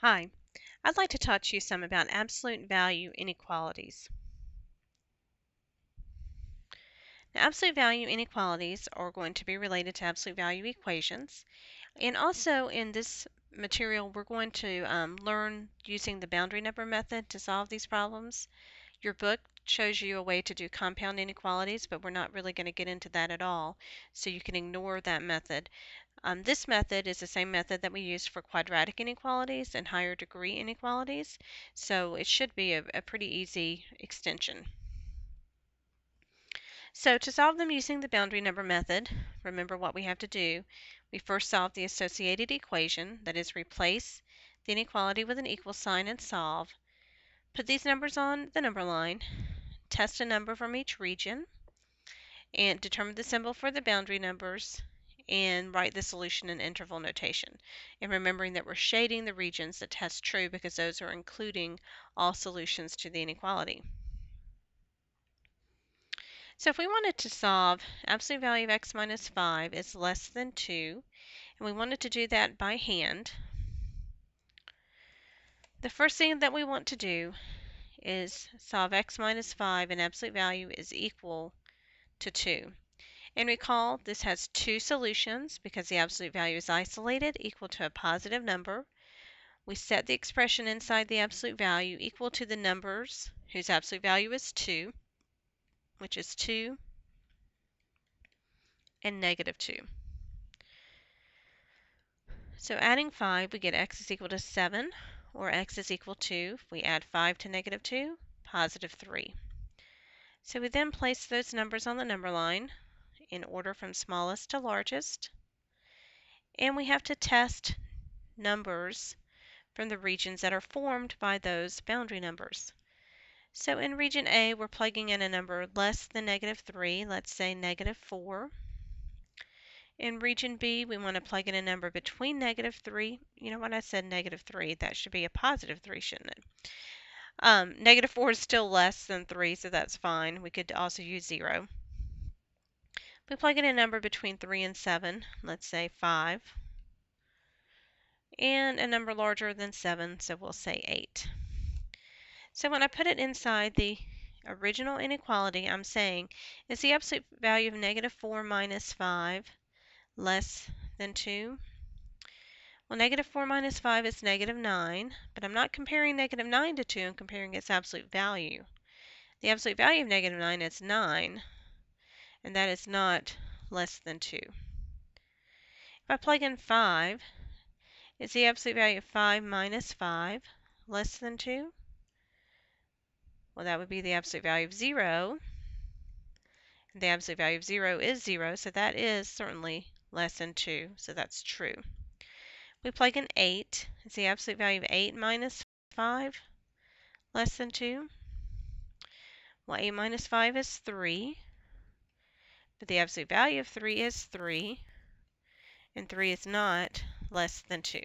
Hi, I'd like to talk to you some about absolute value inequalities. Now, absolute value inequalities are going to be related to absolute value equations. And also in this material, we're going to learn using the boundary number method to solve these problems. Your book shows you a way to do compound inequalities, but we're not really going to get into that at all, so you can ignore that method. This method is the same method that we use for quadratic inequalities and higher degree inequalities, so it should be a pretty easy extension. So to solve them using the boundary number method, remember what we have to do. We first solve the associated equation, that is, replace the inequality with an equal sign and solve. Put these numbers on the number line, test a number from each region, and determine the symbol for the boundary numbers, and write the solution in interval notation. And remembering that we're shading the regions that test true because those are including all solutions to the inequality. So if we wanted to solve absolute value of x minus 5 is less than 2, and we wanted to do that by hand, the first thing that we want to do is solve x minus 5 and absolute value is equal to 2. And recall, this has two solutions because the absolute value is isolated, equal to a positive number. We set the expression inside the absolute value equal to the numbers whose absolute value is 2, which is 2 and negative 2. So adding 5, we get x is equal to 7, or x is equal to, if we add 5 to negative 2, positive 3. So we then place those numbers on the number line in order from smallest to largest, and we have to test numbers from the regions that are formed by those boundary numbers. So in region A, we're plugging in a number less than negative 3, let's say negative 4. In region B, we want to plug in a number between negative 3. You know what, I said negative 3. That should be a positive 3, shouldn't it? Negative 4 is still less than 3, so that's fine. We could also use 0. We plug in a number between 3 and 7, let's say 5. And a number larger than 7, so we'll say 8. So when I put it inside the original inequality, I'm saying, is the absolute value of negative 4 minus 5 less than 2? Well, negative 4 minus 5 is negative 9, but I'm not comparing negative 9 to 2, I'm comparing its absolute value. The absolute value of negative 9 is 9, and that is not less than 2. If I plug in 5, is the absolute value of 5 minus 5 less than 2? Well, that would be the absolute value of 0. The absolute value of 0 is 0, so that is certainly less than 2, so that's true. We plug in 8. Is the absolute value of 8 minus 5 less than 2? Well, 8 minus 5 is 3, but the absolute value of 3 is 3, and 3 is not less than 2.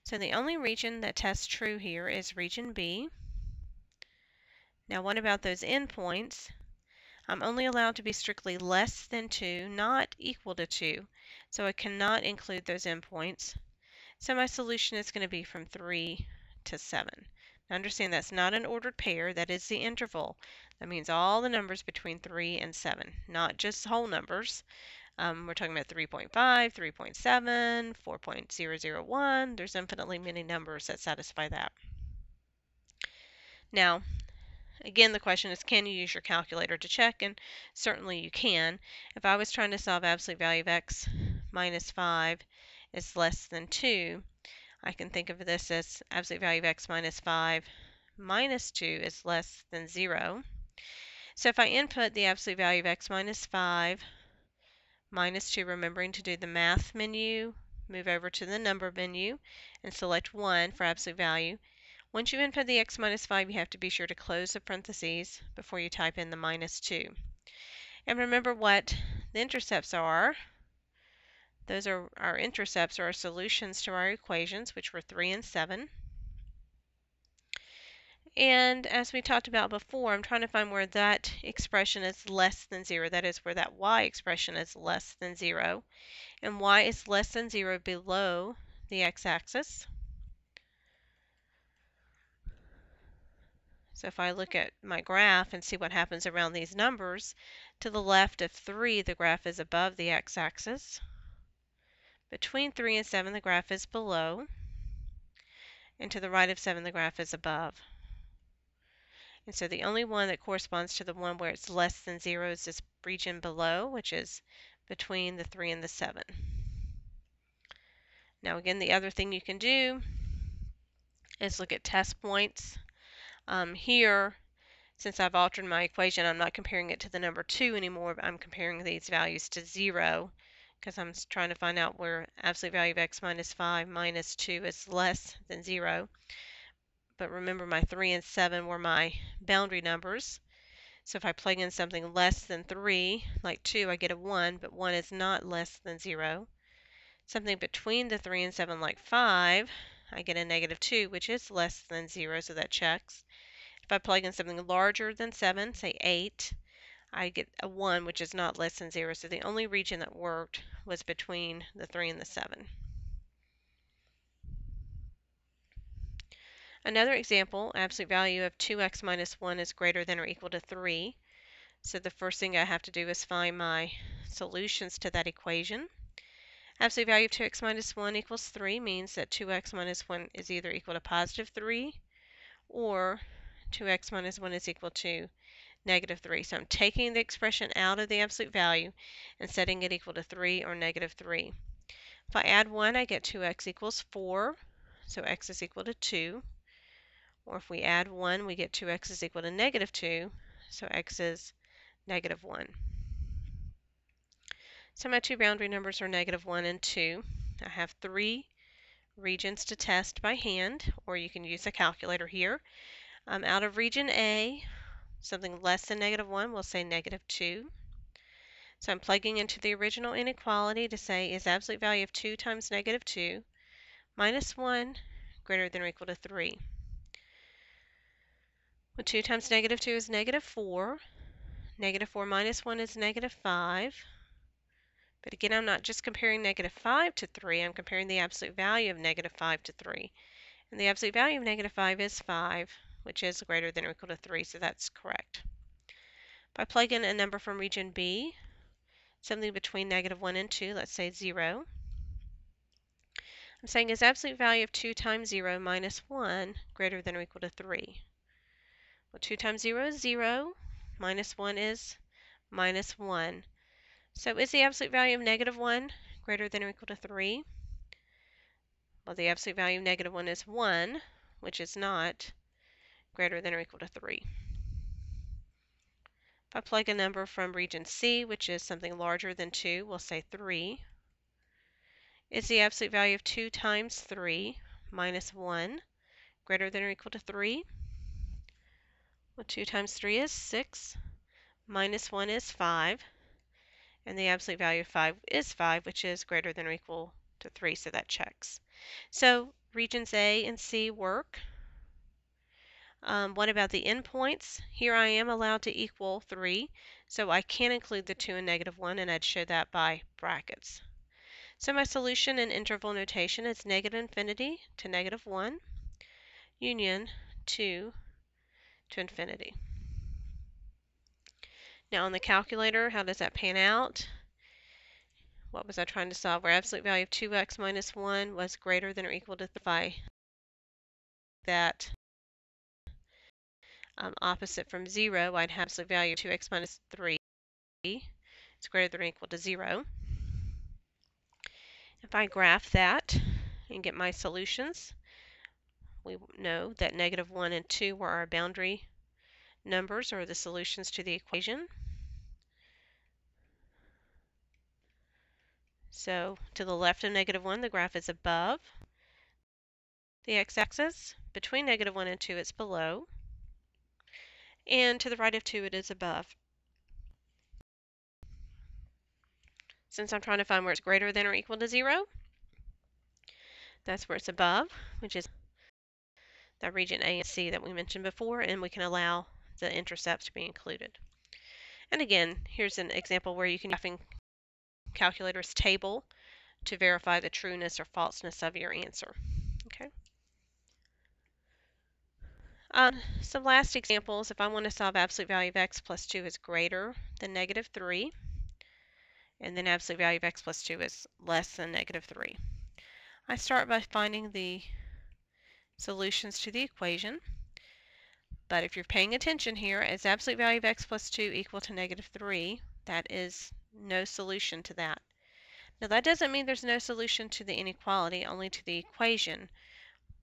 So the only region that tests true here is region B. Now what about those endpoints? I'm only allowed to be strictly less than 2, not equal to 2, so I cannot include those endpoints. So my solution is going to be from 3 to 7. Now understand that's not an ordered pair, that is the interval. That means all the numbers between 3 and 7, not just whole numbers. We're talking about 3.5, 3.7, 4.001. There's infinitely many numbers that satisfy that. Now, again, the question is, can you use your calculator to check? And certainly you can. If I was trying to solve absolute value of x minus 5 is less than 2, I can think of this as absolute value of x minus 5 minus 2 is less than 0. So if I input the absolute value of x minus 5 minus 2, remembering to do the math menu, move over to the number menu, and select 1 for absolute value. Once you input the x minus 5, you have to be sure to close the parentheses before you type in the minus 2. And remember what the intercepts are. Those are our intercepts, or our solutions to our equations, which were 3 and 7. And as we talked about before, I'm trying to find where that expression is less than 0. That is where that y expression is less than 0. And y is less than 0 below the x-axis. So if I look at my graph and see what happens around these numbers, to the left of 3, the graph is above the x-axis. Between 3 and 7, the graph is below. And to the right of 7, the graph is above. And so the only one that corresponds to the one where it's less than 0 is this region below, which is between the 3 and the 7. Now again, the other thing you can do is look at test points. Here, since I've altered my equation, I'm not comparing it to the number 2 anymore, but I'm comparing these values to 0 because I'm trying to find out where absolute value of x minus 5 minus 2 is less than 0. But remember, my 3 and 7 were my boundary numbers. So if I plug in something less than 3, like 2, I get a 1, but 1 is not less than 0. Something between the 3 and 7, like 5, I get a negative 2, which is less than 0, so that checks. If I plug in something larger than 7, say 8, I get a 1, which is not less than 0, so the only region that worked was between the 3 and the 7. Another example, absolute value of 2x minus 1 is greater than or equal to 3. So the first thing I have to do is find my solutions to that equation. Absolute value of 2x minus 1 equals 3 means that 2x minus 1 is either equal to positive 3 or 2x minus 1 is equal to negative 3. So I'm taking the expression out of the absolute value and setting it equal to 3 or negative 3. If I add 1, I get 2x equals 4, so x is equal to 2. Or if we add 1, we get 2x is equal to negative 2, so x is negative 1. So my two boundary numbers are negative 1 and 2. I have 3 regions to test by hand, or you can use a calculator here. Out of region A, something less than negative 1, we'll say negative 2. So I'm plugging into the original inequality to say, is absolute value of 2 times negative 2 minus 1 greater than or equal to 3? Well, 2 times negative 2 is negative 4. Negative 4 minus 1 is negative 5. But again, I'm not just comparing negative 5 to 3, I'm comparing the absolute value of negative 5 to 3. And the absolute value of negative 5 is 5, which is greater than or equal to 3, so that's correct. If I plug in a number from region B, something between negative 1 and 2, let's say 0, I'm saying is absolute value of 2 times 0 minus 1 greater than or equal to 3? Well, 2 times 0 is 0, minus 1 is minus 1. So is the absolute value of negative 1 greater than or equal to 3? Well, the absolute value of negative 1 is 1, which is not greater than or equal to 3. If I plug a number from region C, which is something larger than 2, we'll say 3. Is the absolute value of 2 times 3 minus 1 greater than or equal to 3? Well, 2 times 3 is 6, minus 1 is 5, and the absolute value of 5 is 5, which is greater than or equal to 3, so that checks. So regions A and C work. What about the endpoints? Here I am allowed to equal 3, so I can include the 2 and negative 1, and I'd show that by brackets. So my solution in interval notation is negative infinity to negative 1, union 2 to infinity. Now on the calculator, how does that pan out? What was I trying to solve? Where absolute value of 2x minus 1 was greater than or equal to 5. That opposite from 0, I'd have absolute value of 2x minus 3 is greater than or equal to 0. If I graph that and get my solutions, we know that negative 1 and 2 were our boundary numbers, or the solutions to the equation. So to the left of negative 1, the graph is above the x-axis. Between negative 1 and 2, it's below. And to the right of 2, it is above. Since I'm trying to find where it's greater than or equal to 0, that's where it's above, which is the region A and C that we mentioned before, and we can allow the intercepts to be included. And again, here's an example where you can use the calculator's table to verify the trueness or falseness of your answer. Okay. Some last examples, if I want to solve absolute value of x plus 2 is greater than negative 3, and then absolute value of x plus 2 is less than negative 3. I start by finding the solutions to the equation, but if you're paying attention here, is absolute value of x plus 2 equal to negative 3? That is no solution to that. Now that doesn't mean there's no solution to the inequality, only to the equation,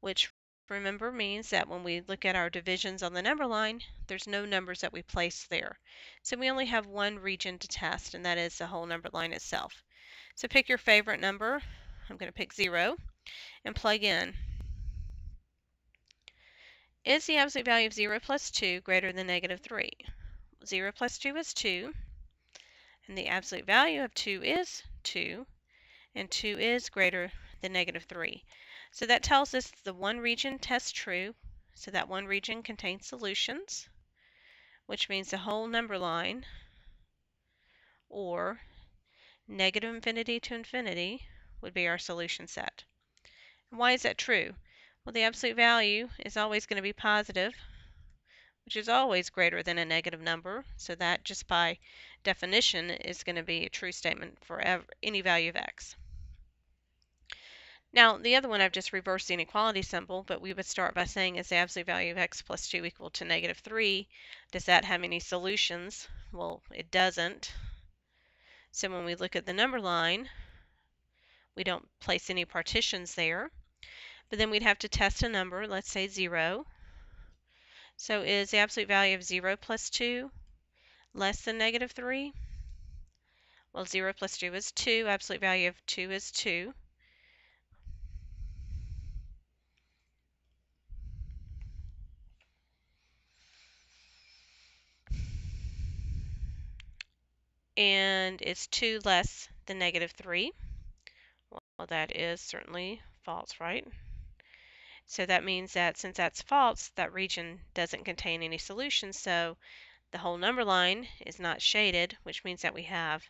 which remember means that when we look at our divisions on the number line, there's no numbers that we place there. So we only have one region to test, and that is the whole number line itself. So pick your favorite number. I'm going to pick 0 and plug in. Is the absolute value of 0 plus 2 greater than negative 3? 0 plus 2 is 2, and the absolute value of 2 is 2, and 2 is greater than negative 3. So that tells us the one region tests true, so that one region contains solutions, which means the whole number line, or negative infinity to infinity, would be our solution set. And why is that true? Well, the absolute value is always going to be positive, which is always greater than a negative number, so that just by definition is going to be a true statement for any value of x. Now, the other one I've just reversed the inequality symbol, but we would start by saying, is the absolute value of x plus 2 equal to negative 3? Does that have any solutions? Well, it doesn't. So when we look at the number line, we don't place any partitions there. But then we'd have to test a number, let's say 0. So is the absolute value of 0 plus 2 less than negative 3? Well, 0 plus 2 is 2. Absolute value of 2 is 2. And is 2 less than negative 3? Well, that is certainly false, right? So that means that since that's false, that region doesn't contain any solutions, so the whole number line is not shaded, which means that we have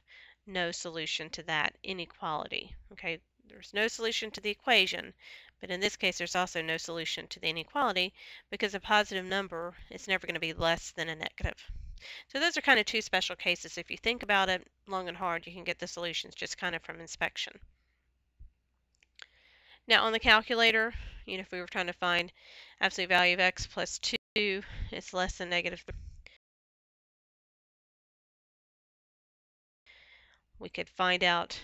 no solution to that inequality. Okay, there's no solution to the equation, but in this case there's also no solution to the inequality because a positive number is never going to be less than a negative. So those are kind of two special cases. If you think about it long and hard, you can get the solutions just kind of from inspection. Now on the calculator, if we were trying to find absolute value of x plus 2 is less than negative 3, we could find out,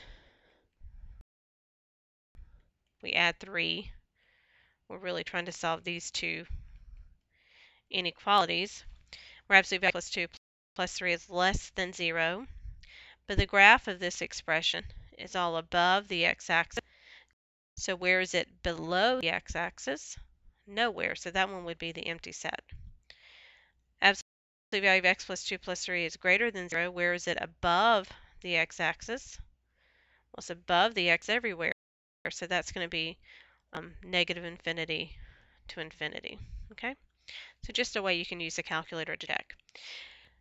we add 3. We're really trying to solve these two inequalities, where absolute value plus 2 plus 3 is less than 0. But the graph of this expression is all above the x-axis. So where is it below the x-axis? Nowhere. So that one would be the empty set. Absolute value of x plus 2 plus 3 is greater than 0. Where is it above the x-axis? Well, it's above the x everywhere. So that's going to be negative infinity to infinity. Okay? So just a way you can use a calculator to check.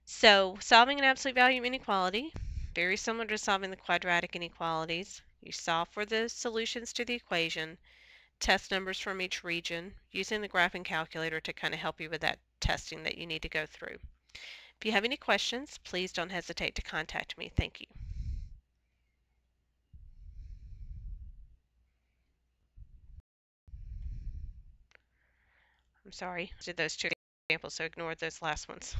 So solving an absolute value inequality, very similar to solving the quadratic inequalities. You solve for the solutions to the equation, test numbers from each region, using the graphing calculator to kind of help you with that testing that you need to go through. If you have any questions, please don't hesitate to contact me. Thank you. I'm sorry, I did those two examples, so ignore those last ones.